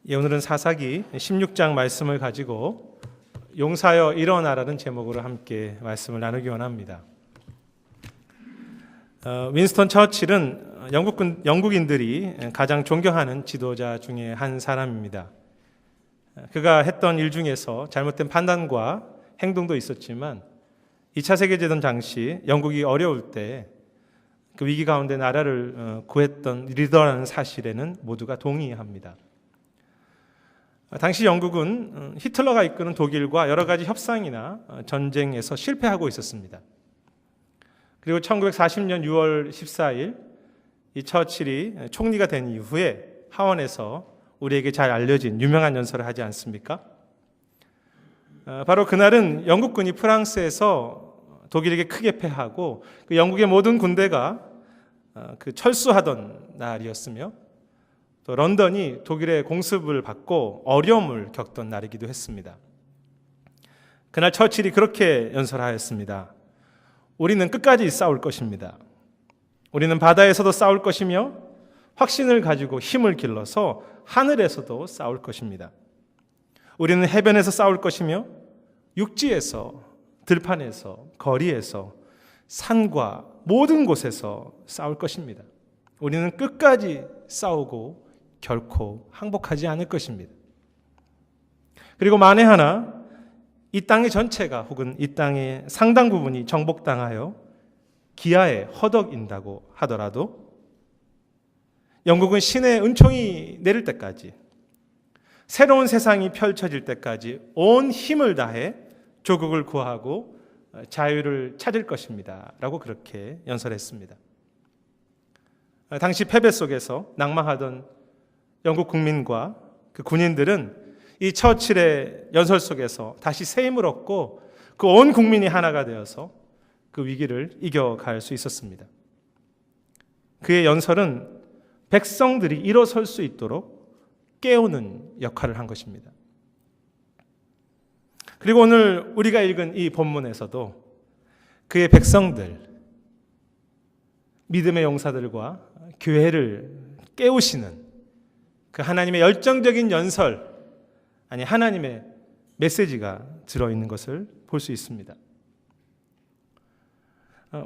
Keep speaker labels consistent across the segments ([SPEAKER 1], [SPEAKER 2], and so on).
[SPEAKER 1] 오늘은 사사기 16장 말씀을 가지고 용사여 일어나라는 제목으로 함께 말씀을 나누기 원합니다. 윈스턴 처칠은 영국인들이 가장 존경하는 지도자 중에 한 사람입니다. 그가 했던 일 중에서 잘못된 판단과 행동도 있었지만 2차 세계대전 당시 영국이 어려울 때 그 위기 가운데 나라를 구했던 리더라는 사실에는 모두가 동의합니다. 당시 영국은 히틀러가 이끄는 독일과 여러 가지 협상이나 전쟁에서 실패하고 있었습니다. 그리고 1940년 6월 14일 이 처칠이 총리가 된 이후에 하원에서 우리에게 잘 알려진 유명한 연설을 하지 않습니까? 바로 그날은 영국군이 프랑스에서 독일에게 크게 패하고 그 영국의 모든 군대가 그 철수하던 날이었으며 또 런던이 독일의 공습을 받고 어려움을 겪던 날이기도 했습니다. 그날 처칠이 그렇게 연설하였습니다. 우리는 끝까지 싸울 것입니다. 우리는 바다에서도 싸울 것이며 확신을 가지고 힘을 길러서 하늘에서도 싸울 것입니다. 우리는 해변에서 싸울 것이며 육지에서, 들판에서, 거리에서, 산과 모든 곳에서 싸울 것입니다. 우리는 끝까지 싸우고 결코 항복하지 않을 것입니다. 그리고 만에 하나 이 땅의 전체가 혹은 이 땅의 상당 부분이 정복당하여 기아에 허덕인다고 하더라도 영국은 신의 은총이 내릴 때까지, 새로운 세상이 펼쳐질 때까지 온 힘을 다해 조국을 구하고 자유를 찾을 것입니다 라고 그렇게 연설했습니다. 당시 패배 속에서 낭망하던 영국 국민과 그 군인들은 이 처칠의 연설 속에서 다시 새 힘을 얻고 그 온 국민이 하나가 되어서 그 위기를 이겨갈 수 있었습니다. 그의 연설은 백성들이 일어설 수 있도록 깨우는 역할을 한 것입니다. 그리고 오늘 우리가 읽은 이 본문에서도 그의 백성들, 믿음의 용사들과 교회를 깨우시는 그 하나님의 열정적인 연설, 아니 하나님의 메시지가 들어있는 것을 볼 수 있습니다.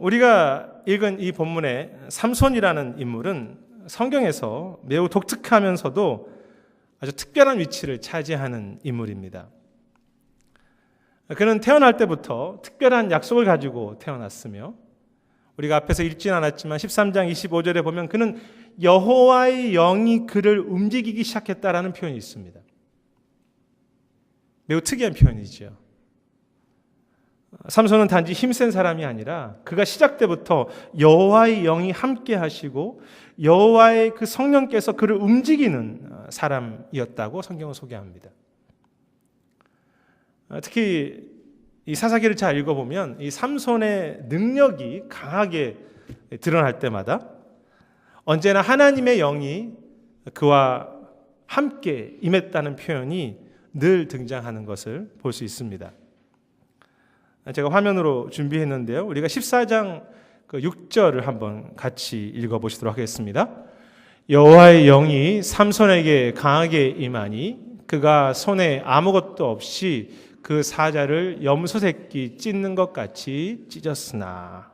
[SPEAKER 1] 우리가 읽은 이 본문의 삼손이라는 인물은 성경에서 매우 독특하면서도 아주 특별한 위치를 차지하는 인물입니다. 그는 태어날 때부터 특별한 약속을 가지고 태어났으며 우리가 앞에서 읽진 않았지만 13장 25절에 보면 그는 여호와의 영이 그를 움직이기 시작했다라는 표현이 있습니다. 매우 특이한 표현이죠. 삼손은 단지 힘센 사람이 아니라 그가 시작 때부터 여호와의 영이 함께 하시고 여호와의 그 성령께서 그를 움직이는 사람이었다고 성경은 소개합니다. 특히 이 사사기를 잘 읽어보면 이 삼손의 능력이 강하게 드러날 때마다 언제나 하나님의 영이 그와 함께 임했다는 표현이 늘 등장하는 것을 볼 수 있습니다. 제가 화면으로 준비했는데요. 우리가 14장 6절을 한번 같이 읽어보시도록 하겠습니다. 여호와의 영이 삼손에게 강하게 임하니 그가 손에 아무것도 없이 그 사자를 염소 새끼 찢는 것 같이 찢었으나,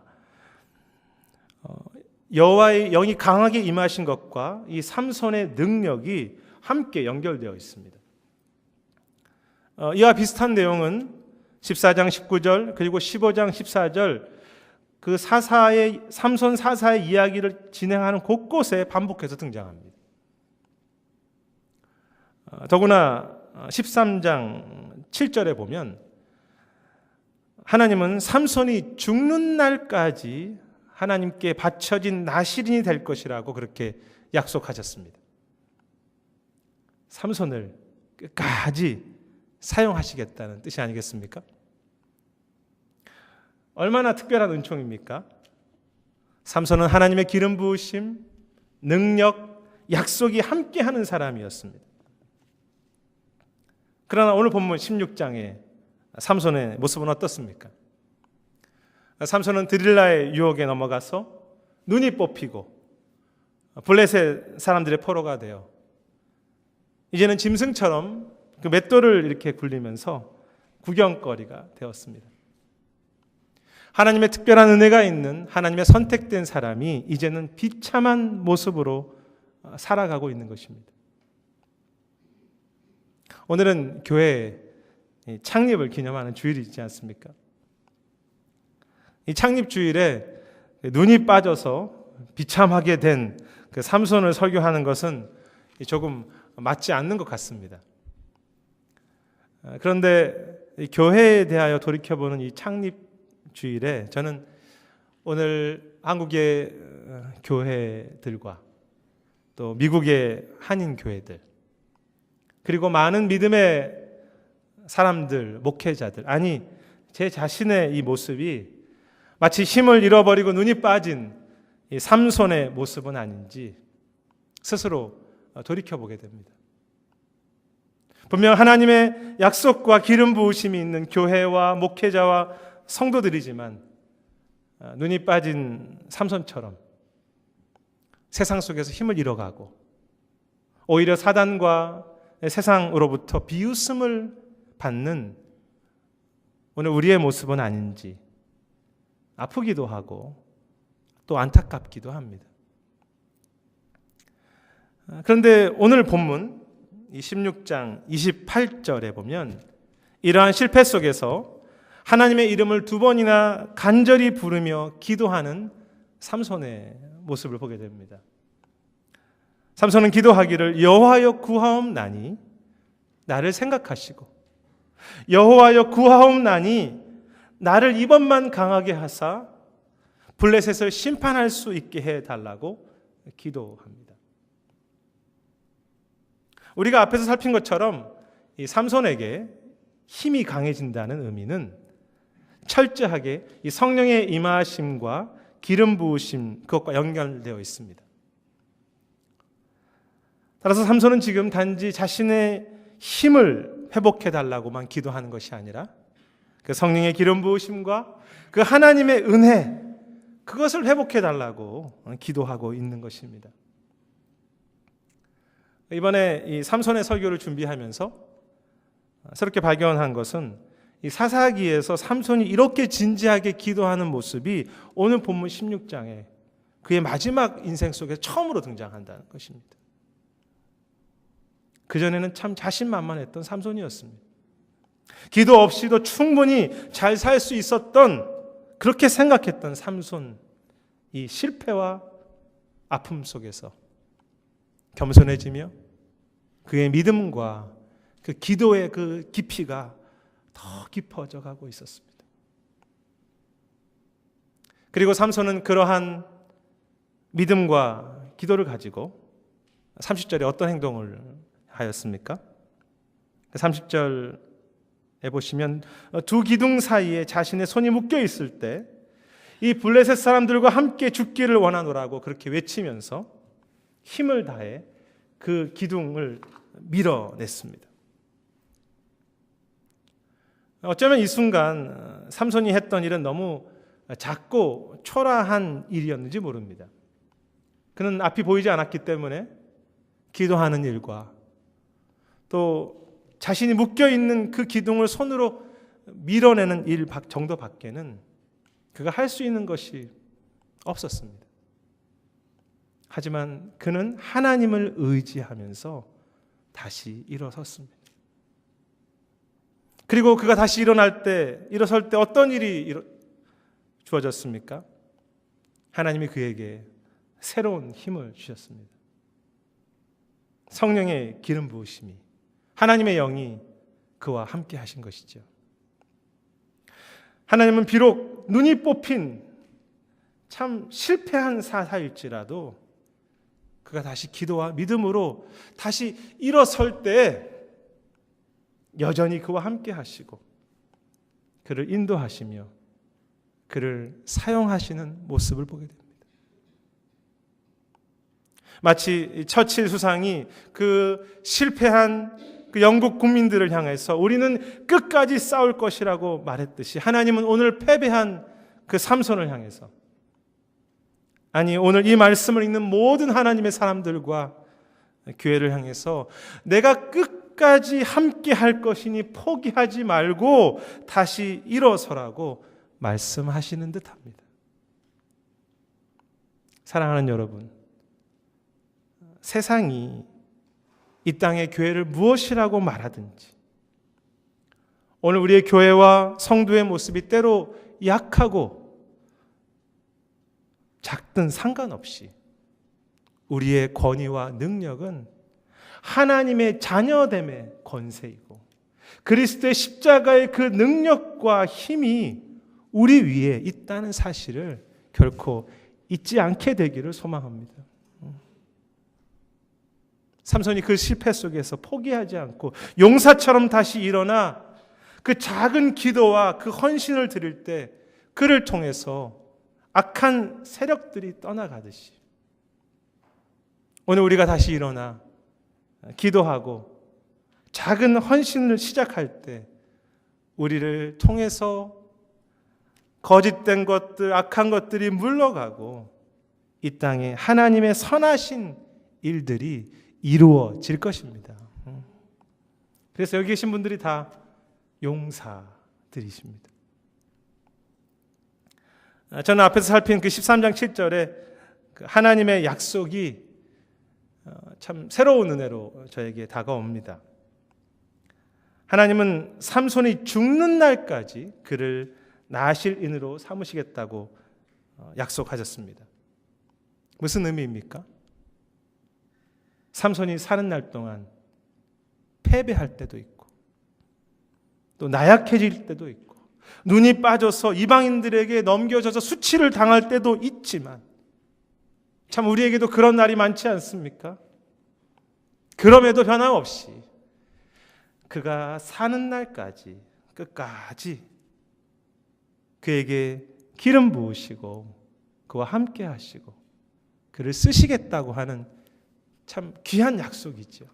[SPEAKER 1] 여호와의 영이 강하게 임하신 것과 이 삼손의 능력이 함께 연결되어 있습니다. 이와 비슷한 내용은 14장 19절 그리고 15장 14절 그 삼손 사사의 이야기를 진행하는 곳곳에 반복해서 등장합니다. 더구나 13장 7절에 보면 하나님은 삼손이 죽는 날까지 하나님께 바쳐진 나실인이 될 것이라고 그렇게 약속하셨습니다. 삼손을 끝까지 사용하시겠다는 뜻이 아니겠습니까? 얼마나 특별한 은총입니까? 삼손은 하나님의 기름 부으심, 능력, 약속이 함께하는 사람이었습니다. 그러나 오늘 본문 16장에 삼손의 모습은 어떻습니까? 삼손은 드릴라의 유혹에 넘어가서 눈이 뽑히고 블레셋 사람들의 포로가 되어 이제는 짐승처럼 그 맷돌을 이렇게 굴리면서 구경거리가 되었습니다. 하나님의 특별한 은혜가 있는 하나님의 선택된 사람이 이제는 비참한 모습으로 살아가고 있는 것입니다. 오늘은 교회 창립을 기념하는 주일이 있지 않습니까? 이 창립 주일에 눈이 빠져서 비참하게 된 그 삼손을 설교하는 것은 조금 맞지 않는 것 같습니다. 그런데 교회에 대하여 돌이켜보는 이 창립 주일에 저는 오늘 한국의 교회들과 또 미국의 한인 교회들 그리고 많은 믿음의 사람들, 목회자들, 아니 제 자신의 이 모습이 마치 힘을 잃어버리고 눈이 빠진 이 삼손의 모습은 아닌지 스스로 돌이켜보게 됩니다. 분명 하나님의 약속과 기름 부으심이 있는 교회와 목회자와 성도들이지만 눈이 빠진 삼손처럼 세상 속에서 힘을 잃어가고 오히려 사단과 세상으로부터 비웃음을 받는 오늘 우리의 모습은 아닌지 아프기도 하고 또 안타깝기도 합니다. 그런데 오늘 본문 16장 28절에 보면 이러한 실패 속에서 하나님의 이름을 두 번이나 간절히 부르며 기도하는 삼손의 모습을 보게 됩니다. 삼손은 기도하기를 여호와여 구하옵나니 나를 생각하시고 여호와여 구하옵나니 나를 이번만 강하게 하사 블레셋을 심판할 수 있게 해달라고 기도합니다. 우리가 앞에서 살핀 것처럼 이 삼손에게 힘이 강해진다는 의미는 철저하게 이 성령의 임하심과 기름 부으심 그것과 연결되어 있습니다. 따라서 삼손은 지금 단지 자신의 힘을 회복해달라고만 기도하는 것이 아니라 그 성령의 기름 부으심과 그 하나님의 은혜 그것을 회복해달라고 기도하고 있는 것입니다. 이번에 이 삼손의 설교를 준비하면서 새롭게 발견한 것은 이 사사기에서 삼손이 이렇게 진지하게 기도하는 모습이 오늘 본문 16장에 그의 마지막 인생 속에 처음으로 등장한다는 것입니다. 그전에는 참 자신만만했던 삼손이었습니다. 기도 없이도 충분히 잘 살 수 있었던 그렇게 생각했던 삼손, 이 실패와 아픔 속에서 겸손해지며 그의 믿음과 그 기도의 그 깊이가 더 깊어져 가고 있었습니다. 그리고 삼손은 그러한 믿음과 기도를 가지고 30절에 어떤 행동을 하였습니까? 30절에 보시면 두 기둥 사이에 자신의 손이 묶여 있을 때 이 블레셋 사람들과 함께 죽기를 원하노라고 그렇게 외치면서 힘을 다해 그 기둥을 밀어냈습니다. 어쩌면 이 순간 삼손이 했던 일은 너무 작고 초라한 일이었는지 모릅니다. 그는 앞이 보이지 않았기 때문에 기도하는 일과 또 자신이 묶여있는 그 기둥을 손으로 밀어내는 일 정도밖에는 그가 할 수 있는 것이 없었습니다. 하지만 그는 하나님을 의지하면서 다시 일어섰습니다. 그리고 그가 다시 일어설 때 어떤 일이 주어졌습니까? 하나님이 그에게 새로운 힘을 주셨습니다. 성령의 기름 부으심이 하나님의 영이 그와 함께 하신 것이죠. 하나님은 비록 눈이 뽑힌 참 실패한 사사일지라도 그가 다시 기도와 믿음으로 다시 일어설 때 여전히 그와 함께 하시고 그를 인도하시며 그를 사용하시는 모습을 보게 됩니다. 마치 처칠 수상이 그 실패한 그 영국 국민들을 향해서 우리는 끝까지 싸울 것이라고 말했듯이 하나님은 오늘 패배한 그 삼손을 향해서 아니 오늘 이 말씀을 읽는 모든 하나님의 사람들과 교회를 향해서 내가 끝까지 함께 할 것이니 포기하지 말고 다시 일어서라고 말씀하시는 듯합니다. 사랑하는 여러분, 세상이 이 땅의 교회를 무엇이라고 말하든지, 오늘 우리의 교회와 성도의 모습이 때로 약하고 작든 상관없이 우리의 권위와 능력은 하나님의 자녀됨의 권세이고 그리스도의 십자가의 그 능력과 힘이 우리 위에 있다는 사실을 결코 잊지 않게 되기를 소망합니다. 삼손이 그 실패 속에서 포기하지 않고 용사처럼 다시 일어나 그 작은 기도와 그 헌신을 드릴 때 그를 통해서 악한 세력들이 떠나가듯이 오늘 우리가 다시 일어나 기도하고 작은 헌신을 시작할 때 우리를 통해서 거짓된 것들, 악한 것들이 물러가고 이 땅에 하나님의 선하신 일들이 이루어질 것입니다. 그래서 여기 계신 분들이 다 용사들이십니다. 저는 앞에서 살핀 그 13장 7절에 하나님의 약속이 참 새로운 은혜로 저에게 다가옵니다. 하나님은 삼손이 죽는 날까지 그를 나실 인으로 삼으시겠다고 약속하셨습니다. 무슨 의미입니까? 삼손이 사는 날 동안 패배할 때도 있고 또 나약해질 때도 있고 눈이 빠져서 이방인들에게 넘겨져서 수치를 당할 때도 있지만 참 우리에게도 그런 날이 많지 않습니까? 그럼에도 변함없이 그가 사는 날까지 끝까지 그에게 기름 부으시고 그와 함께 하시고 그를 쓰시겠다고 하는 참 귀한 약속이죠.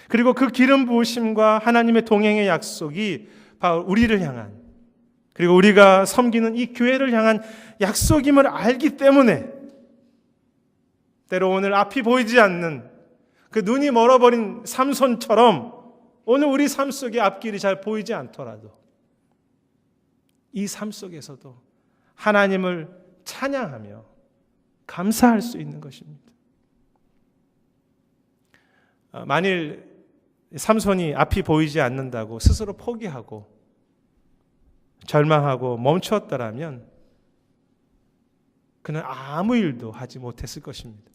[SPEAKER 1] 그리고 그 기름 부으심과 하나님의 동행의 약속이 바로 우리를 향한 그리고 우리가 섬기는 이 교회를 향한 약속임을 알기 때문에 때로 오늘 앞이 보이지 않는 그 눈이 멀어버린 삼손처럼 오늘 우리 삶 속에 앞길이 잘 보이지 않더라도 이 삶 속에서도 하나님을 찬양하며 감사할 수 있는 것입니다. 만일 삼손이 앞이 보이지 않는다고 스스로 포기하고 절망하고 멈추었더라면 그는 아무 일도 하지 못했을 것입니다.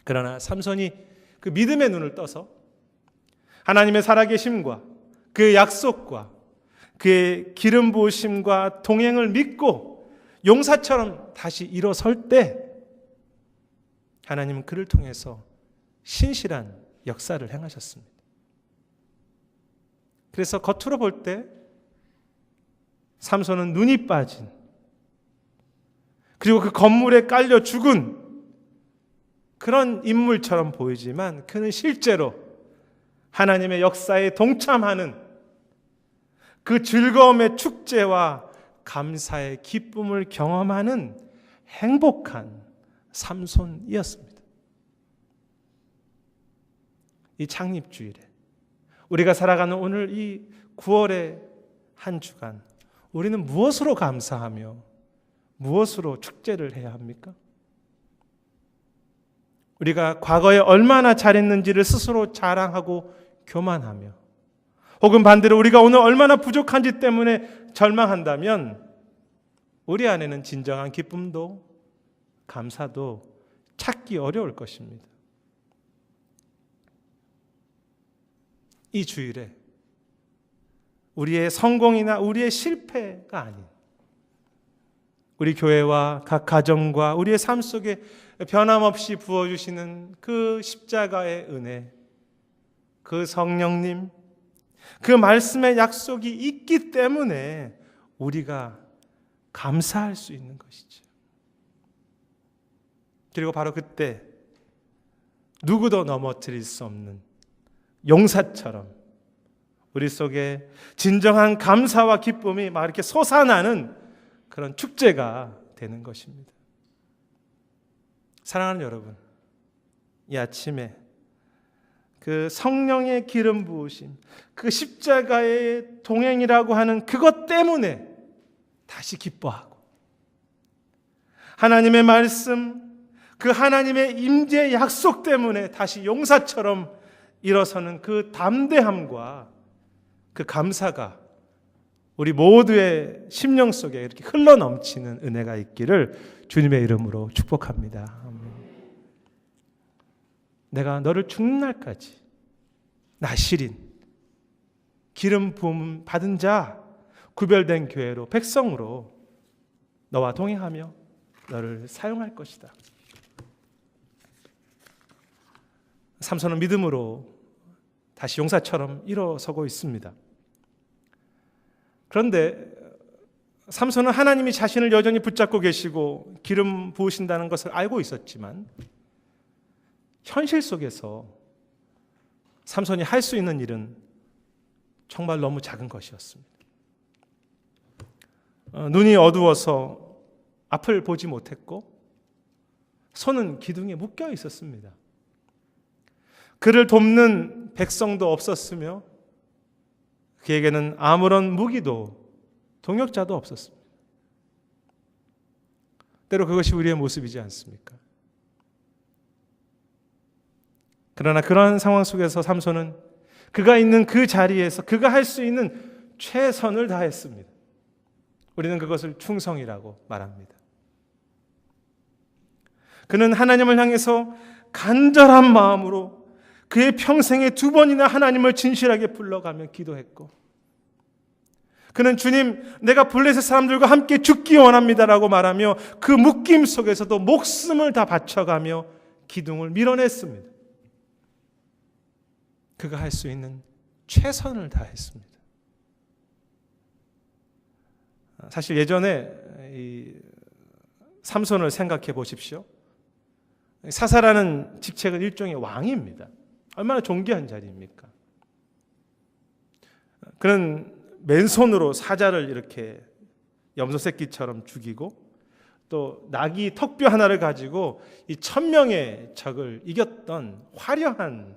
[SPEAKER 1] 그러나 삼손이 그 믿음의 눈을 떠서 하나님의 살아계심과 그의 약속과 그의 기름 부으심과 동행을 믿고 용사처럼 다시 일어설 때 하나님은 그를 통해서 신실한 역사를 행하셨습니다. 그래서 겉으로 볼 때 삼손은 눈이 빠진 그리고 그 건물에 깔려 죽은 그런 인물처럼 보이지만 그는 실제로 하나님의 역사에 동참하는 그 즐거움의 축제와 감사의 기쁨을 경험하는 행복한 삼손이었습니다. 이 창립주일에 우리가 살아가는 오늘 이 9월의 한 주간 우리는 무엇으로 감사하며 무엇으로 축제를 해야 합니까? 우리가 과거에 얼마나 잘했는지를 스스로 자랑하고 교만하며 혹은 반대로 우리가 오늘 얼마나 부족한지 때문에 절망한다면 우리 안에는 진정한 기쁨도 감사도 찾기 어려울 것입니다. 이 주일에 우리의 성공이나 우리의 실패가 아닌 우리 교회와 각 가정과 우리의 삶 속에 변함없이 부어주시는 그 십자가의 은혜, 그 성령님, 그 말씀의 약속이 있기 때문에 우리가 감사할 수 있는 것이죠. 그리고 바로 그때 누구도 넘어뜨릴 수 없는 용사처럼 우리 속에 진정한 감사와 기쁨이 막 이렇게 솟아나는 그런 축제가 되는 것입니다. 사랑하는 여러분, 이 아침에 그 성령의 기름 부으심, 그 십자가의 동행이라고 하는 그것 때문에 다시 기뻐하고, 하나님의 말씀, 그 하나님의 임재 약속 때문에 다시 용사처럼 일어서는 그 담대함과 그 감사가 우리 모두의 심령 속에 이렇게 흘러넘치는 은혜가 있기를 주님의 이름으로 축복합니다. 내가 너를 죽는 날까지 나실인 기름 부음 받은 자, 구별된 교회로, 백성으로 너와 동행하며 너를 사용할 것이다. 삼손은 믿음으로 다시 용사처럼 일어서고 있습니다. 그런데 삼손은 하나님이 자신을 여전히 붙잡고 계시고 기름 부으신다는 것을 알고 있었지만 현실 속에서 삼손이 할 수 있는 일은 정말 너무 작은 것이었습니다. 눈이 어두워서 앞을 보지 못했고 손은 기둥에 묶여 있었습니다. 그를 돕는 백성도 없었으며 그에게는 아무런 무기도 동역자도 없었습니다. 때로 그것이 우리의 모습이지 않습니까? 그러나 그러한 상황 속에서 삼손은 그가 있는 그 자리에서 그가 할 수 있는 최선을 다했습니다. 우리는 그것을 충성이라고 말합니다. 그는 하나님을 향해서 간절한 마음으로 그의 평생에 2번이나 하나님을 진실하게 불러가며 기도했고, 그는 주님, 내가 블레셋 사람들과 함께 죽기 원합니다라고 말하며 그 묶임 속에서도 목숨을 다 바쳐가며 기둥을 밀어냈습니다. 그가 할 수 있는 최선을 다했습니다. 사실 예전에 이 삼손을 생각해 보십시오. 사사라는 직책은 일종의 왕입니다. 얼마나 존귀한 자리입니까? 그는 맨손으로 사자를 이렇게 염소 새끼처럼 죽이고 또 나귀 턱뼈 하나를 가지고 이 1000명의 적을 이겼던 화려한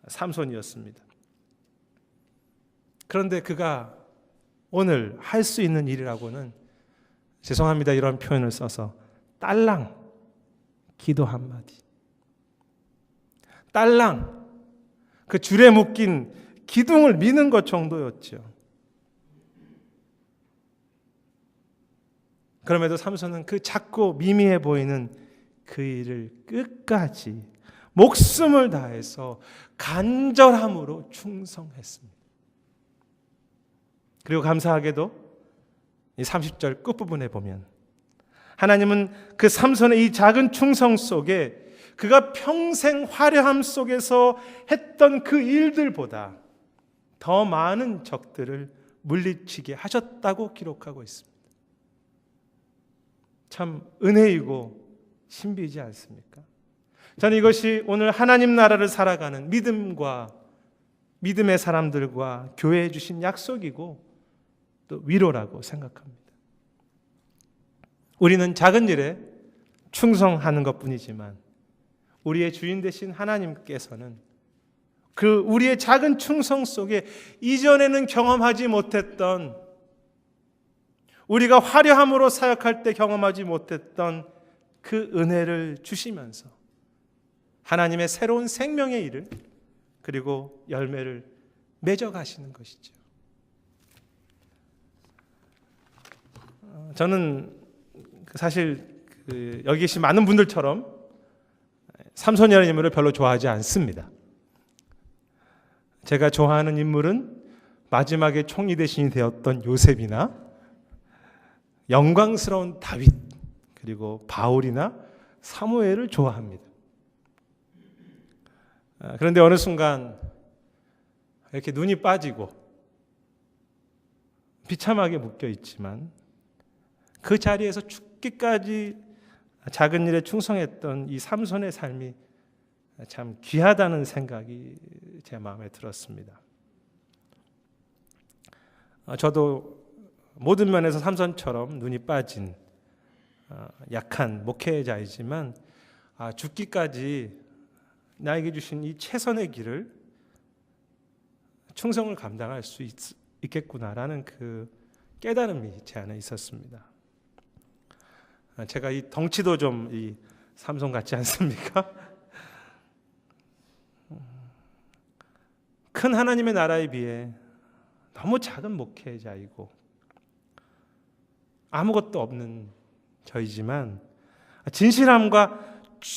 [SPEAKER 1] 삼손이었습니다. 그런데 그가 오늘 할 수 있는 일이라고는, 죄송합니다 이런 표현을 써서, 딸랑 기도 한마디, 딸랑 그 줄에 묶인 기둥을 미는 것 정도였죠. 그럼에도 삼손은 그 작고 미미해 보이는 그 일을 끝까지 목숨을 다해서 간절함으로 충성했습니다. 그리고 감사하게도 이 30절 끝부분에 보면 하나님은 그 삼손의 이 작은 충성 속에 그가 평생 화려함 속에서 했던 그 일들보다 더 많은 적들을 물리치게 하셨다고 기록하고 있습니다. 참 은혜이고 신비이지 않습니까? 저는 이것이 오늘 하나님 나라를 살아가는 믿음의 사람들과 교회에 주신 약속이고 또 위로라고 생각합니다. 우리는 작은 일에 충성하는 것뿐이지만 우리의 주인 되신 하나님께서는 그 우리의 작은 충성 속에 이전에는 경험하지 못했던, 우리가 화려함으로 사역할 때 경험하지 못했던 그 은혜를 주시면서 하나님의 새로운 생명의 일을, 그리고 열매를 맺어 가시는 것이죠. 저는 사실 여기 계신 많은 분들처럼 삼손이라는 인물을 별로 좋아하지 않습니다. 제가 좋아하는 인물은 마지막에 총리 대신이 되었던 요셉이나 영광스러운 다윗, 그리고 바울이나 사무엘을 좋아합니다. 그런데 어느 순간 이렇게 눈이 빠지고 비참하게 묶여 있지만 그 자리에서 죽기까지 작은 일에 충성했던 이 삼손의 삶이 참 귀하다는 생각이 제 마음에 들었습니다. 저도 모든 면에서 삼손처럼 눈이 빠진 약한 목회자이지만 죽기까지 나에게 주신 이 최선의 길을 충성을 감당할 수 있겠구나라는 그 깨달음이 제 안에 있었습니다. 제가 이 덩치도 좀 이 삼손 같지 않습니까? 큰 하나님의 나라에 비해 너무 작은 목회자이고 아무것도 없는 저이지만 진실함과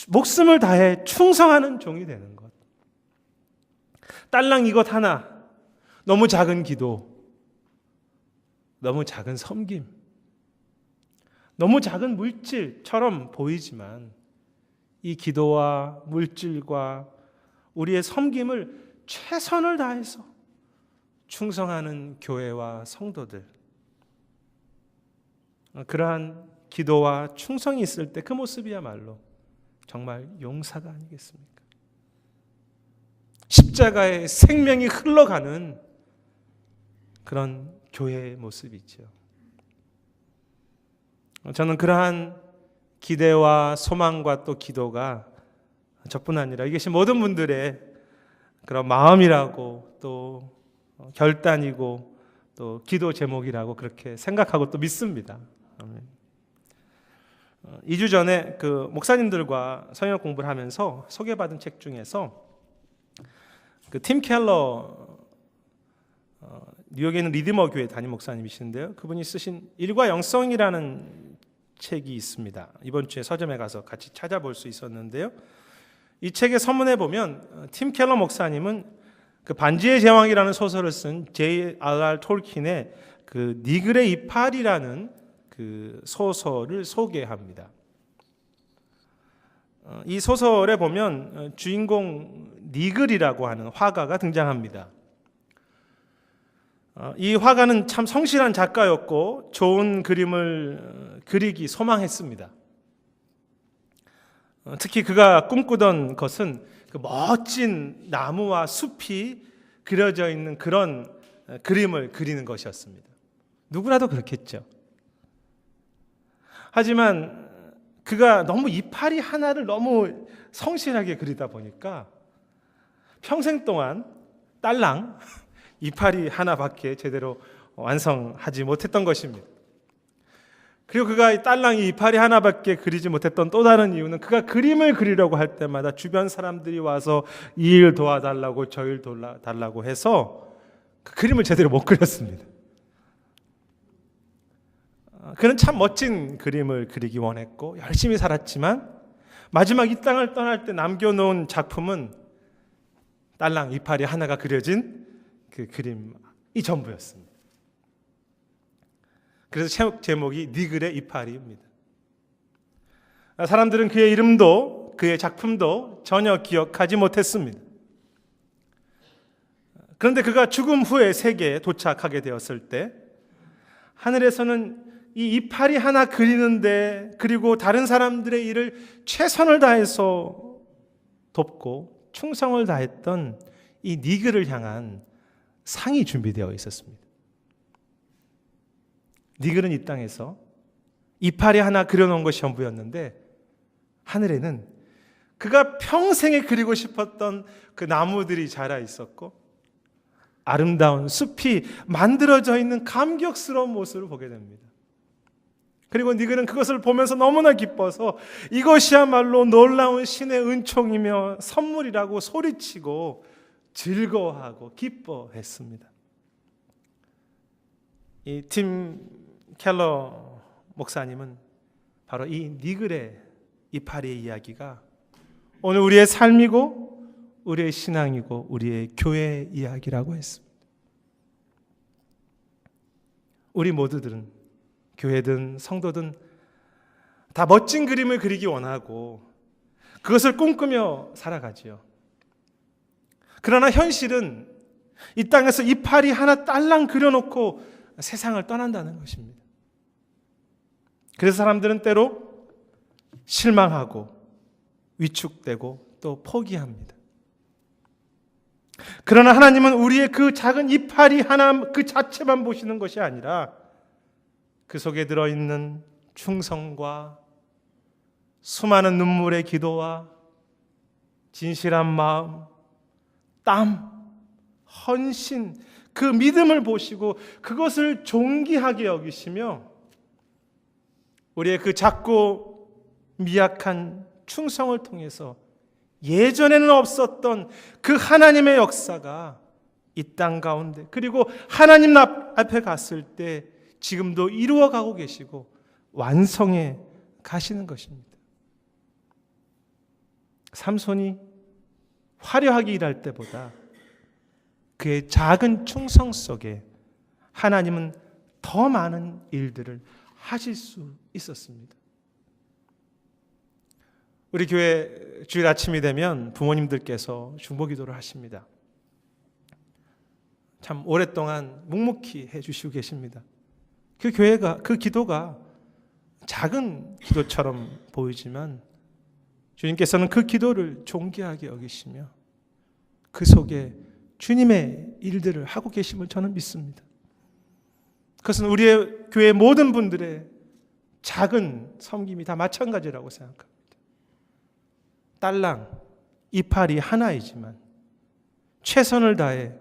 [SPEAKER 1] 목숨을 다해 충성하는 종이 되는 것. 딸랑 이것 하나, 너무 작은 기도, 너무 작은 섬김, 너무 작은 물질처럼 보이지만 이 기도와 물질과 우리의 섬김을 최선을 다해서 충성하는 교회와 성도들, 그러한 기도와 충성이 있을 때 그 모습이야말로 정말 용사가 아니겠습니까? 십자가의 생명이 흘러가는 그런 교회의 모습이죠. 저는 그러한 기대와 소망과 또 기도가 저뿐 아니라 이 계신 모든 분들의 그런 마음이라고 또 결단이고 또 기도 제목이라고 그렇게 생각하고 또 믿습니다. 아멘. 2주 전에 그 목사님들과 성역 공부를 하면서 소개받은 책 중에서 그 팀 켈러, 뉴욕에 있는 리디머 교회 담임 목사님이신데요. 그분이 쓰신 일과 영성이라는 책이 있습니다. 이번 주에 서점에 가서 같이 찾아볼 수 있었는데요. 이 책의 서문에 보면 팀 켈러 목사님은 그 반지의 제왕이라는 소설을 쓴 J.R.R. 톨킨의 그 니글의 이파리라는 그 소설을 소개합니다. 이 소설에 보면 주인공 니글이라고 하는 화가가 등장합니다. 이 화가는 참 성실한 작가였고 좋은 그림을 그리기 소망했습니다. 특히 그가 꿈꾸던 것은 그 멋진 나무와 숲이 그려져 있는 그런 그림을 그리는 것이었습니다. 누구라도 그렇겠죠. 하지만 그가 너무 이파리 하나를 너무 성실하게 그리다 보니까 평생 동안 딸랑 이파리 하나밖에 제대로 완성하지 못했던 것입니다. 그리고 그가 딸랑이 이파리 하나밖에 그리지 못했던 또 다른 이유는 그가 그림을 그리려고 할 때마다 주변 사람들이 와서 이 일 도와달라고 저 일 도와달라고 해서 그 그림을 제대로 못 그렸습니다. 그는 참 멋진 그림을 그리기 원했고 열심히 살았지만 마지막 이 땅을 떠날 때 남겨놓은 작품은 딸랑 이파리 하나가 그려진 그 그림이 전부였습니다. 그래서 책 제목이 니글의 이파리입니다. 사람들은 그의 이름도 그의 작품도 전혀 기억하지 못했습니다. 그런데 그가 죽음 후에 세계에 도착하게 되었을 때 하늘에서는 이 이파리 하나 그리는데 그리고 다른 사람들의 일을 최선을 다해서 돕고 충성을 다했던 이 니글을 향한 상이 준비되어 있었습니다. 니글은 이 땅에서 이파리 하나 그려놓은 것이 전부였는데 하늘에는 그가 평생에 그리고 싶었던 그 나무들이 자라 있었고 아름다운 숲이 만들어져 있는 감격스러운 모습을 보게 됩니다. 그리고 니글은 그것을 보면서 너무나 기뻐서 이것이야말로 놀라운 신의 은총이며 선물이라고 소리치고 즐거워하고 기뻐했습니다. 이 팀 켈러 목사님은 바로 이 니글의 이파리의 이야기가 오늘 우리의 삶이고 우리의 신앙이고 우리의 교회의 이야기라고 했습니다. 우리 모두들은 교회든 성도든 다 멋진 그림을 그리기 원하고 그것을 꿈꾸며 살아가지요. 그러나 현실은 이 땅에서 이파리 하나 딸랑 그려놓고 세상을 떠난다는 것입니다. 그래서 사람들은 때로 실망하고 위축되고 또 포기합니다. 그러나 하나님은 우리의 그 작은 이파리 하나 그 자체만 보시는 것이 아니라 그 속에 들어있는 충성과 수많은 눈물의 기도와 진실한 마음, 땀, 헌신, 그 믿음을 보시고 그것을 존귀하게 여기시며 우리의 그 작고 미약한 충성을 통해서 예전에는 없었던 그 하나님의 역사가 이 땅 가운데, 그리고 하나님 앞에 갔을 때 지금도 이루어가고 계시고 완성해 가시는 것입니다. 삼손이 화려하게 일할 때보다 그의 작은 충성 속에 하나님은 더 많은 일들을 하실 수 있었습니다. 우리 교회 주일 아침이 되면 부모님들께서 중보기도를 하십니다. 참 오랫동안 묵묵히 해주시고 계십니다. 그 기도가 작은 기도처럼 보이지만 주님께서는 그 기도를 존귀하게 여기시며 그 속에 주님의 일들을 하고 계심을 저는 믿습니다. 그것은 우리의 교회 모든 분들의 작은 섬김이 다 마찬가지라고 생각합니다. 딸랑, 이파리 하나이지만 최선을 다해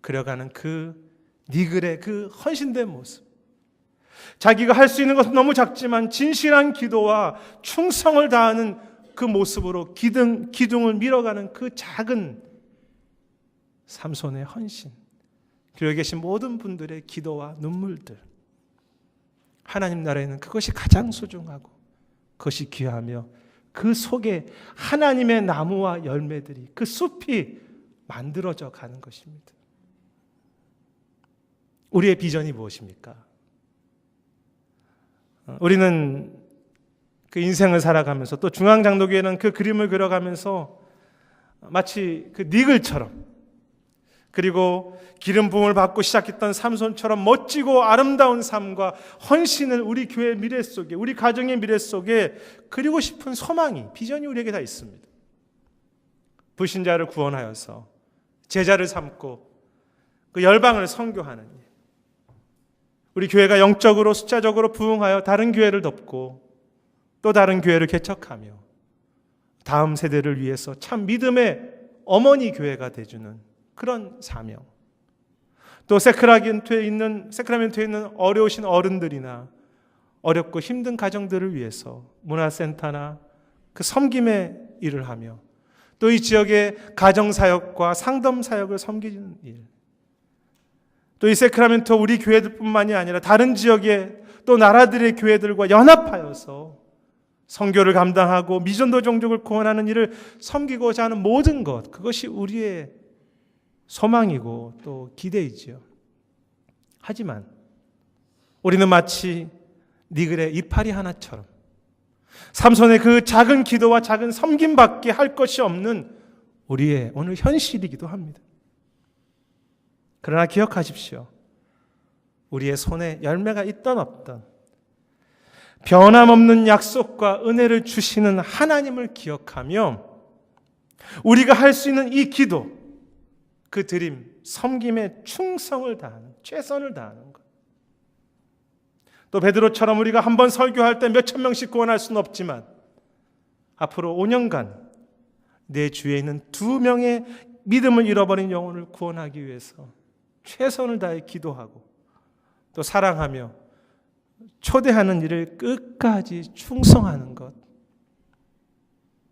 [SPEAKER 1] 그려가는 그 니글의 그 헌신된 모습, 자기가 할 수 있는 것은 너무 작지만 진실한 기도와 충성을 다하는 그 모습으로 기둥을 밀어가는 그 작은 삼손의 헌신, 교회에 계신 모든 분들의 기도와 눈물들, 하나님 나라에는 그것이 가장 소중하고 그것이 귀하며 그 속에 하나님의 나무와 열매들이, 그 숲이 만들어져 가는 것입니다. 우리의 비전이 무엇입니까? 우리는 그 인생을 살아가면서 또 중앙장로교회는 그 그림을 그려가면서 마치 그 니글처럼, 그리고 기름 부음을 받고 시작했던 삼손처럼 멋지고 아름다운 삶과 헌신을 우리 교회의 미래 속에, 우리 가정의 미래 속에 그리고 싶은 소망이, 비전이 우리에게 다 있습니다. 불신자를 구원하여서 제자를 삼고 그 열방을 선교하는 일, 우리 교회가 영적으로 숫자적으로 부흥하여 다른 교회를 덮고 또 다른 교회를 개척하며 다음 세대를 위해서 참 믿음의 어머니 교회가 되주는 그런 사명, 또 세크라멘토에 있는 어려우신 어른들이나 어렵고 힘든 가정들을 위해서 문화센터나 그 섬김의 일을 하며 또 이 지역의 가정사역과 상담사역을 섬기는 일, 또 이 세크라멘토 우리 교회들뿐만이 아니라 다른 지역의 또 나라들의 교회들과 연합하여서 선교를 감당하고 미전도 종족을 구원하는 일을 섬기고자 하는 모든 것, 그것이 우리의 소망이고 또 기대이지요. 하지만 우리는 마치 니글의 이파리 하나처럼 삼손의 그 작은 기도와 작은 섬김밖에 할 것이 없는 우리의 오늘 현실이기도 합니다. 그러나 기억하십시오. 우리의 손에 열매가 있던 없던 변함없는 약속과 은혜를 주시는 하나님을 기억하며 우리가 할 수 있는 이 기도, 그 드림, 섬김에 충성을 다하는, 최선을 다하는 것. 또 베드로처럼 우리가 한 번 설교할 때 몇천 명씩 구원할 수는 없지만 앞으로 5년간 내 주위에 있는 2명의 믿음을 잃어버린 영혼을 구원하기 위해서 최선을 다해 기도하고 또 사랑하며 초대하는 일을 끝까지 충성하는 것,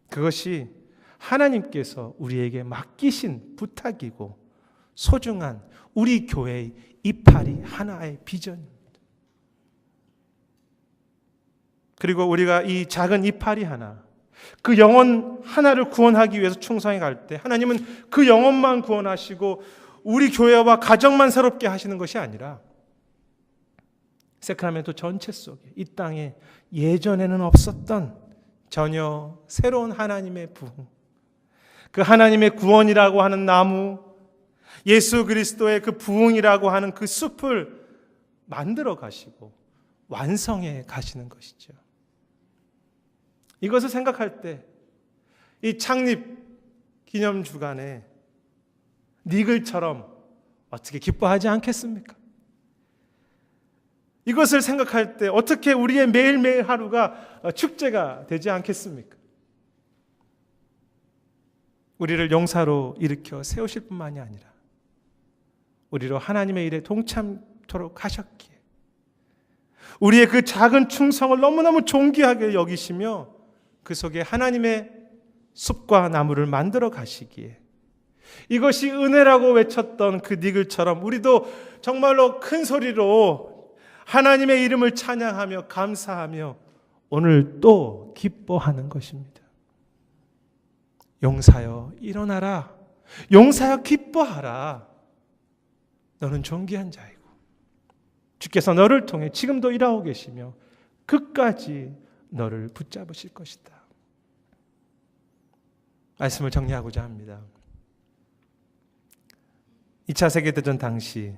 [SPEAKER 1] 그것이 하나님께서 우리에게 맡기신 부탁이고 소중한 우리 교회의 이파리 하나의 비전입니다. 그리고 우리가 이 작은 이파리 하나, 그 영혼 하나를 구원하기 위해서 충성해 갈 때 하나님은 그 영혼만 구원하시고 우리 교회와 가정만 새롭게 하시는 것이 아니라 세크라멘토 전체 속에 이 땅에 예전에는 없었던 전혀 새로운 하나님의 부흥, 그 하나님의 구원이라고 하는 나무, 예수 그리스도의 그 부흥이라고 하는 그 숲을 만들어 가시고 완성해 가시는 것이죠. 이것을 생각할 때 이 창립 기념 주간에 니글처럼 어떻게 기뻐하지 않겠습니까? 이것을 생각할 때 어떻게 우리의 매일매일 하루가 축제가 되지 않겠습니까? 우리를 용사로 일으켜 세우실 뿐만이 아니라 우리로 하나님의 일에 동참토록 하셨기에 우리의 그 작은 충성을 너무너무 존귀하게 여기시며 그 속에 하나님의 숲과 나무를 만들어 가시기에 이것이 은혜라고 외쳤던 그 니글처럼 우리도 정말로 큰 소리로 하나님의 이름을 찬양하며 감사하며 오늘 또 기뻐하는 것입니다. 용사여 일어나라. 용사여 기뻐하라. 너는 존귀한 자이고 주께서 너를 통해 지금도 일하고 계시며 끝까지 너를 붙잡으실 것이다. 말씀을 정리하고자 합니다. 2차 세계대전 당시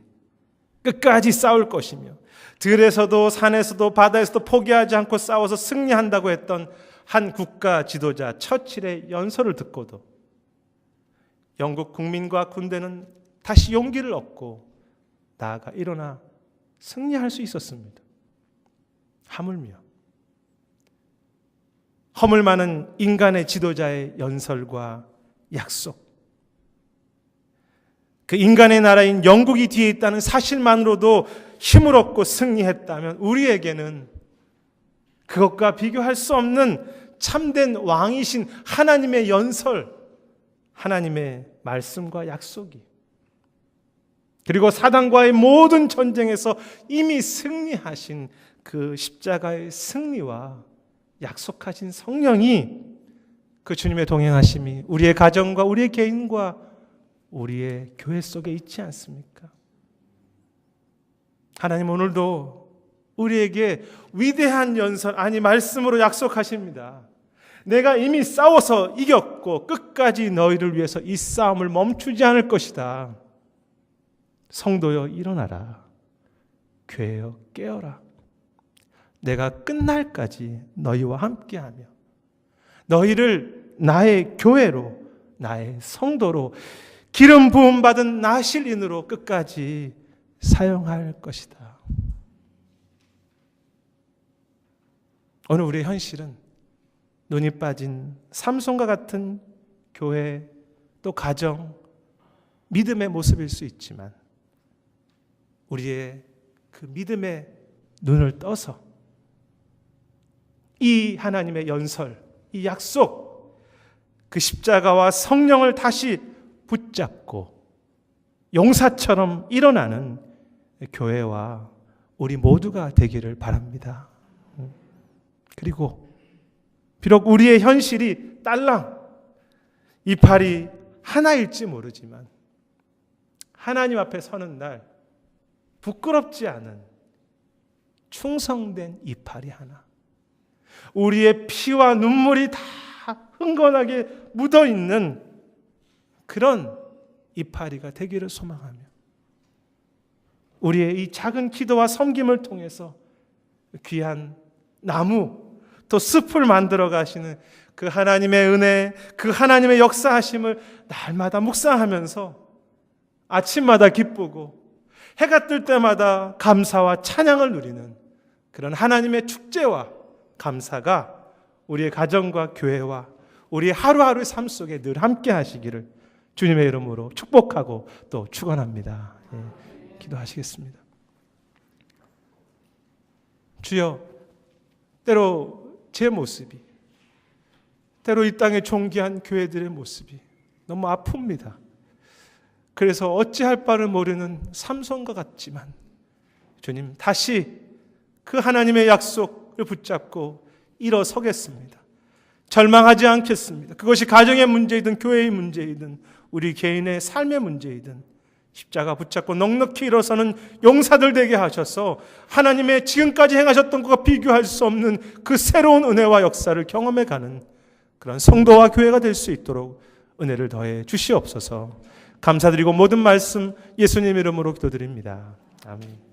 [SPEAKER 1] 끝까지 싸울 것이며 들에서도 산에서도 바다에서도 포기하지 않고 싸워서 승리한다고 했던 한 국가 지도자 처칠의 연설을 듣고도 영국 국민과 군대는 다시 용기를 얻고 나아가 일어나 승리할 수 있었습니다. 하물며 허물 많은 인간의 지도자의 연설과 약속, 그 인간의 나라인 영국이 뒤에 있다는 사실만으로도 힘을 얻고 승리했다면 우리에게는 그것과 비교할 수 없는 참된 왕이신 하나님의 연설, 하나님의 말씀과 약속이, 그리고 사단과의 모든 전쟁에서 이미 승리하신 그 십자가의 승리와 약속하신 성령이, 그 주님의 동행하심이 우리의 가정과 우리의 개인과 우리의 교회 속에 있지 않습니까? 하나님 오늘도 우리에게 위대한 연설, 아니 말씀으로 약속하십니다. 내가 이미 싸워서 이겼고 끝까지 너희를 위해서 이 싸움을 멈추지 않을 것이다. 성도여 일어나라. 교회여 깨어라. 내가 끝날까지 너희와 함께하며 너희를 나의 교회로, 나의 성도로, 기름 부음 받은 나실인으로 끝까지 사용할 것이다. 오늘 우리의 현실은 눈이 빠진 삼손과 같은 교회, 또 가정, 믿음의 모습일 수 있지만 우리의 그 믿음의 눈을 떠서 이 하나님의 연설, 이 약속, 그 십자가와 성령을 다시 붙잡고 용사처럼 일어나는 교회와 우리 모두가 되기를 바랍니다. 그리고 비록 우리의 현실이 딸랑 이파리 하나일지 모르지만 하나님 앞에 서는 날 부끄럽지 않은 충성된 이파리 하나, 우리의 피와 눈물이 다 흥건하게 묻어있는 그런 이파리가 되기를 소망하며 우리의 이 작은 기도와 섬김을 통해서 귀한 나무 또 숲을 만들어 가시는 그 하나님의 은혜, 그 하나님의 역사하심을 날마다 묵상하면서 아침마다 기쁘고 해가 뜰 때마다 감사와 찬양을 누리는 그런 하나님의 축제와 감사가 우리의 가정과 교회와 우리의 하루하루의 삶 속에 늘 함께 하시기를 주님의 이름으로 축복하고 또 축원합니다. 기도하시겠습니다. 주여, 때로 제 모습이, 때로 이 땅의 존귀한 교회들의 모습이 너무 아픕니다. 그래서 어찌할 바를 모르는 삼손과 같지만 주님, 다시 그 하나님의 약속을 붙잡고 일어서겠습니다. 절망하지 않겠습니다. 그것이 가정의 문제이든 교회의 문제이든 우리 개인의 삶의 문제이든 십자가 붙잡고 넉넉히 일어서는 용사들 되게 하셔서 하나님의 지금까지 행하셨던 것과 비교할 수 없는 그 새로운 은혜와 역사를 경험해가는 그런 성도와 교회가 될 수 있도록 은혜를 더해 주시옵소서. 감사드리고 모든 말씀 예수님 이름으로 기도드립니다. 아멘.